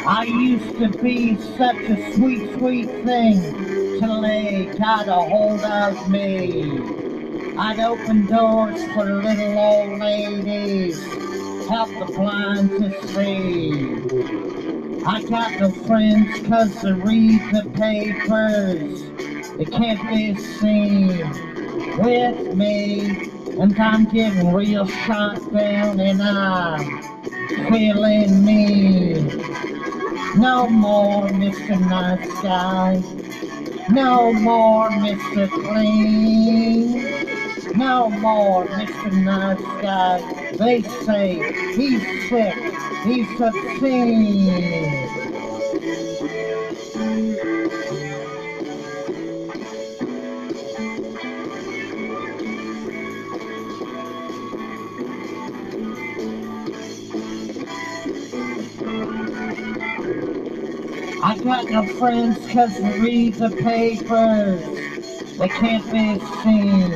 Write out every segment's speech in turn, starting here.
I used to be such a sweet, sweet thing till they got a hold of me. I'd open doors for little old ladies, help the blind to see. I got no friends 'cause they read the papers. They can't be seen with me. And I'm getting real shot down and I'm feeling me. No more Mr. Nice Guy. No more Mr. Clean. No more Mr. Nice Guy. They say he's sick, he's obscene. I got no friends 'cause they read the papers. They can't be seen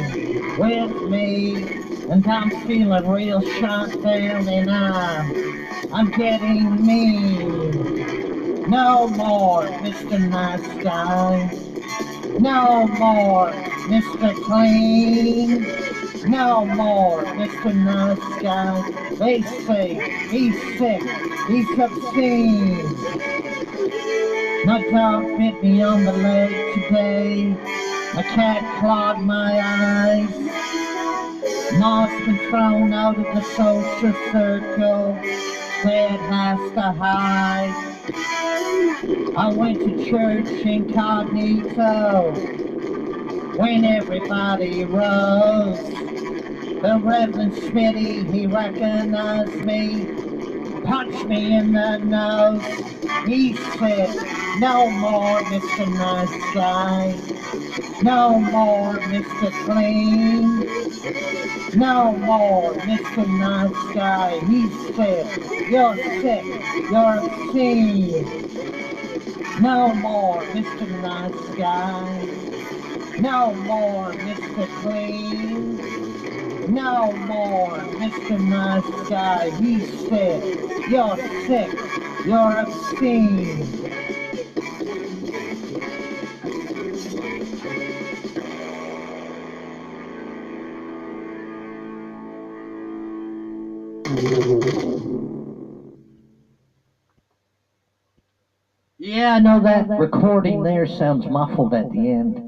with me. And I'm feeling real shot down and I'm getting mean. No more Mr. Nice Guy. No more Mr. Clean. No more Mr. Nice Guy. They say he's sick, he's obscene. My dog bit me on the leg today. My cat clawed my eyes. Mom's been thrown out of the social circle. Dad has to hide. I went to church incognito when everybody rose. The Reverend Smitty, he recognized me, punched me in the nose. He said, no more Mr. Nice Guy. No more Mr. Clean. No more Mr. Nice Guy. He said, you're sick, you're obscene. No more Mr. Nice Guy. No more Mr. Clean. No more Mr. Nice Guy. He said, you're sick, you're obscene. Yeah, I know that recording there sounds muffled at the end.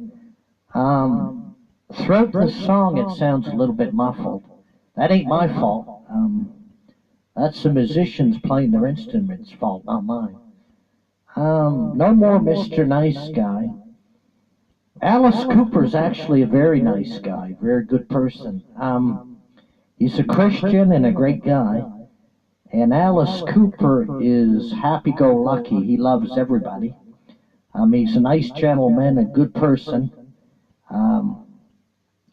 Throughout the song it sounds a little bit muffled. That ain't my fault. That's the musicians playing their instruments' fault, not mine. No more Mr. Nice Guy. Alice Cooper's actually a very nice guy, very good person. He's a Christian and a great guy. And Alice Cooper is happy-go-lucky. He loves everybody. He's a nice gentleman, a good person.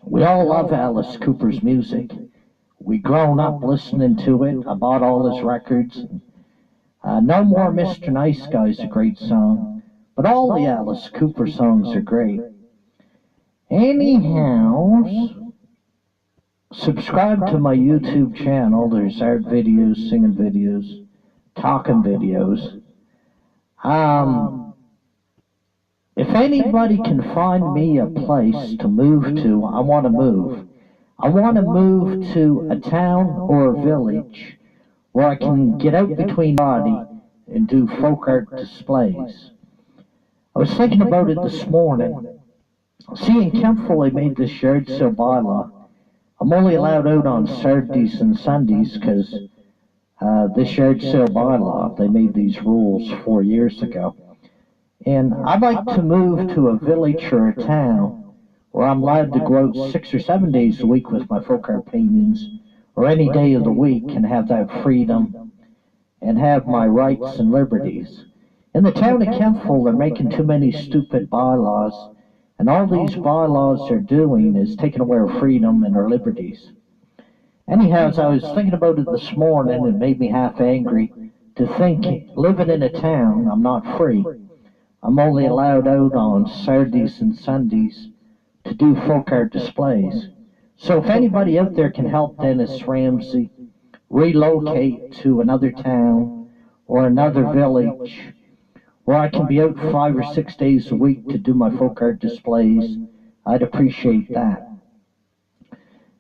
We all love Alice Cooper's music. We grown up listening to it. I bought all his records. No More Mr. Nice Guy is a great song. But all the Alice Cooper songs are great. Anyhow, subscribe to my YouTube channel. There's art videos, singing videos, talking videos. If anybody can find me a place to move to, I want to move. I want to move to a town or a village where I can get out between body and do folk art displays. I was thinking about it this morning. See, in Kempville they made this yard sale bylaw. I'm only allowed out on Saturdays and Sundays because this yard sale bylaw, they made these rules 4 years ago. And I'd like to move to a village or a town where I'm allowed to go out 6 or 7 days a week with my folk art paintings, or any day of the week, and have that freedom and have my rights and liberties. In the town of Kempville, they're making too many stupid bylaws, and all these bylaws are doing is taking away our freedom and our liberties. Anyhow, as I was thinking about it this morning, it made me half angry to think, living in a town, I'm not free. I'm only allowed out on Saturdays and Sundays to do folk art displays. So if anybody out there can help Dennis Ramsey relocate to another town or another village where I can be out 5 or 6 days a week to do my folk art displays, I'd appreciate that.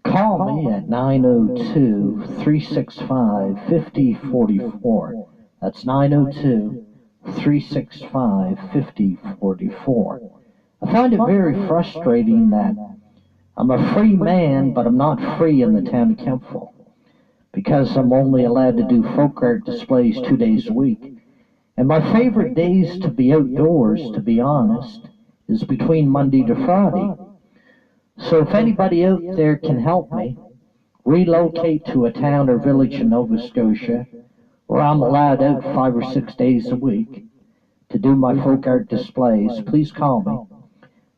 Call me at 902-365-5044. That's 902-365-5044. I find it very frustrating that I'm a free man, but I'm not free in the town of Kempville, because I'm only allowed to do folk art displays 2 days a week. And my favorite days to be outdoors, to be honest, is between Monday to Friday. So if anybody out there can help me relocate to a town or village in Nova Scotia where I'm allowed out 5 or 6 days a week to do my folk art displays, please call me.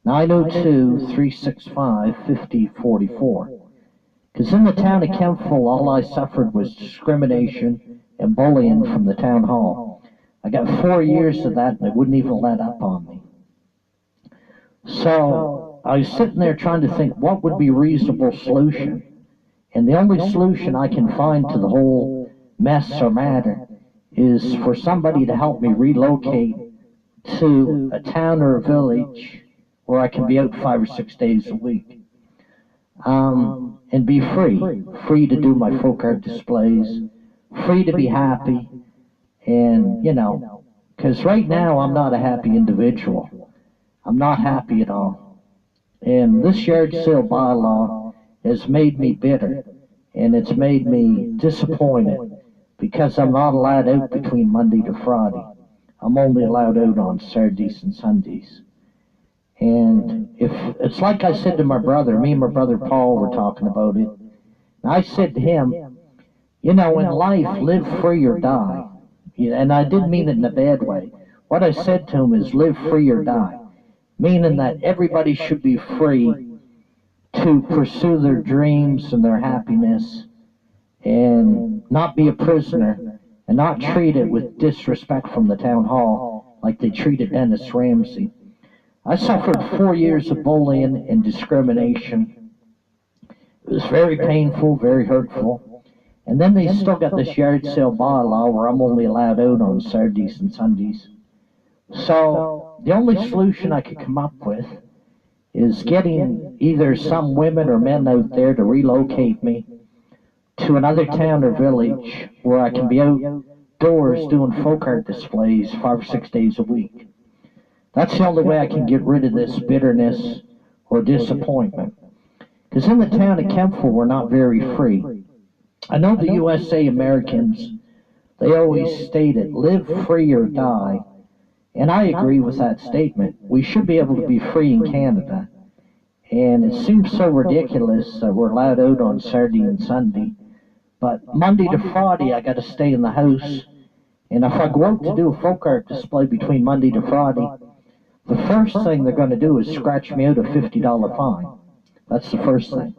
902-365-5044. Because in the town of Kempville, all I suffered was discrimination and bullying from the town hall. I got 4 years of that, and they wouldn't even let up on me. So I was sitting there trying to think what would be a reasonable solution. And the only solution I can find to the whole mess or matter is for somebody to help me relocate to a town or a village where I can be out 5 or 6 days a week. And be free to do my folk art displays, free to be happy, and, because right now I'm not a happy individual. I'm not happy at all. And this yard sale bylaw has made me bitter, and it's made me disappointed because I'm not allowed out between Monday to Friday. I'm only allowed out on Saturdays and Sundays. And if it's like I said to my brother, me and my brother Paul were talking about it, and I said to him, in life, live free or die. And I didn't mean it in a bad way. What I said to him is live free or die, meaning that everybody should be free to pursue their dreams and their happiness and not be a prisoner and not treated with disrespect from the town hall like they treated Dennis Ramsey. I suffered 4 years of bullying and discrimination. It was very painful, very hurtful. And then they still got this yard sale bylaw where I'm only allowed out on Saturdays and Sundays. So the only solution I could come up with is getting either some women or men out there to relocate me to another town or village where I can be outdoors doing folk art displays 5 or 6 days a week. That's the only way I can get rid of this bitterness or disappointment. Because in the town of Kempville, we're not very free. I know the USA Americans, they always stated, live free or die. And I agree with that statement. We should be able to be free in Canada. And it seems so ridiculous that we're allowed out on Saturday and Sunday. But Monday to Friday, I got to stay in the house. And if I go out to do a folk art display between Monday to Friday, the first thing they're going to do is scratch me out a $50 fine. That's the first thing.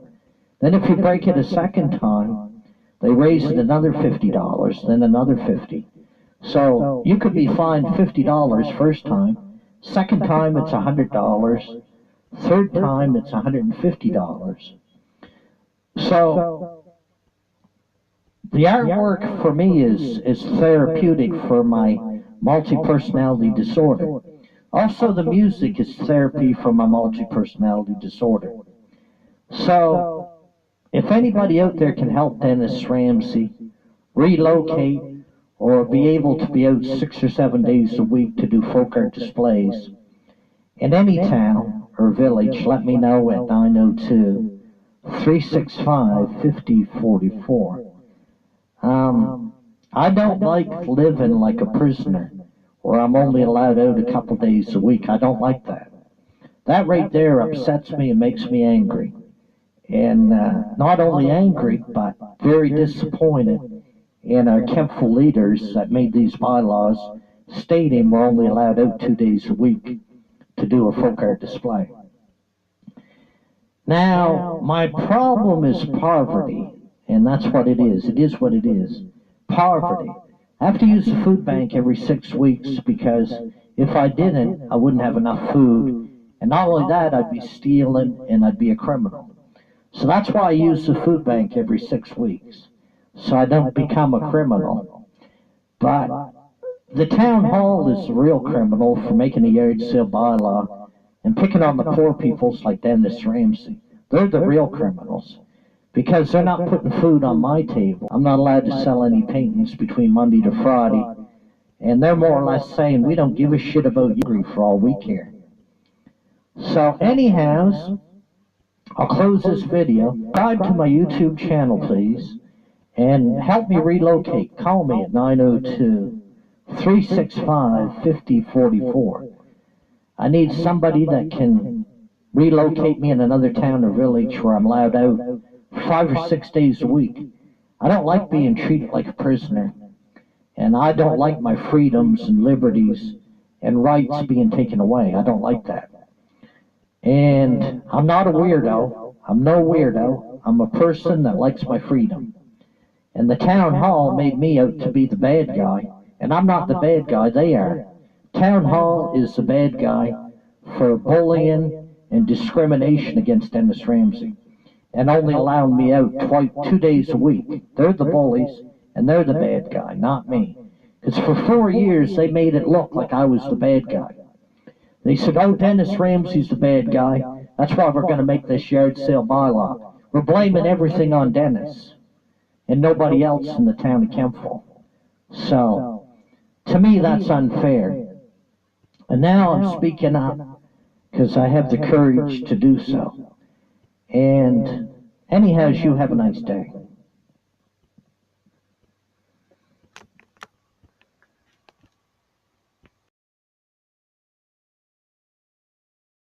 Then if you break it a second time, they raise it another $50, then another $50. So you could be fined $50 first time. Second time it's $100. Third time it's $150. So the artwork for me is therapeutic for my multi-personality disorder. Also, the music is therapy for my multi-personality disorder. So if anybody out there can help Dennis Ramsey relocate or be able to be out 6 or 7 days a week to do folk art displays in any town or village, let me know at 902-365-5044. I don't like living like a prisoner where I'm only allowed out a couple days a week. I don't like that. That right there upsets me and makes me angry. And not only angry, but very disappointed in our Kempville leaders that made these bylaws stating we're only allowed out 2 days a week to do a folk art display. Now, my problem is poverty, and that's what it is. It is what it is. Poverty. I have to use the food bank every 6 weeks because if I didn't, I wouldn't have enough food. And not only that, I'd be stealing and I'd be a criminal. So that's why I use the food bank every 6 weeks, so I don't become a criminal. But The town hall is the real criminal for making a yard sale bylaw and picking on the poor peoples like Dennis Ramsey. They're the real criminals because they're not putting food on my table. I'm not allowed to sell any paintings between Monday to Friday, and they're more or less saying we don't give a shit about you for all we care. So anyhow, I'll close this video. Subscribe to my YouTube channel, please, and help me relocate. Call me at 902-365-5044. I need somebody that can relocate me in another town or village where I'm allowed out 5 or 6 days a week. I don't like being treated like a prisoner, and I don't like my freedoms and liberties and rights being taken away. I don't like that. And I'm not a weirdo. I'm no weirdo. I'm a person that likes my freedom. And the town hall made me out to be the bad guy, and I'm not the bad guy, they are. Town hall is the bad guy for bullying and discrimination against Dennis Ramsey, and only allowing me out 2 days a week. They're the bullies, and they're the bad guy, not me. Because for 4 years, they made it look like I was the bad guy. They said, oh, Dennis Ramsey's the bad guy. That's why we're going to make this yard sale bylaw. We're blaming everything on Dennis and nobody else in the town of Kempville. So, to me, that's unfair. And now I'm speaking up because I have the courage to do so. And anyhow, you have a nice day.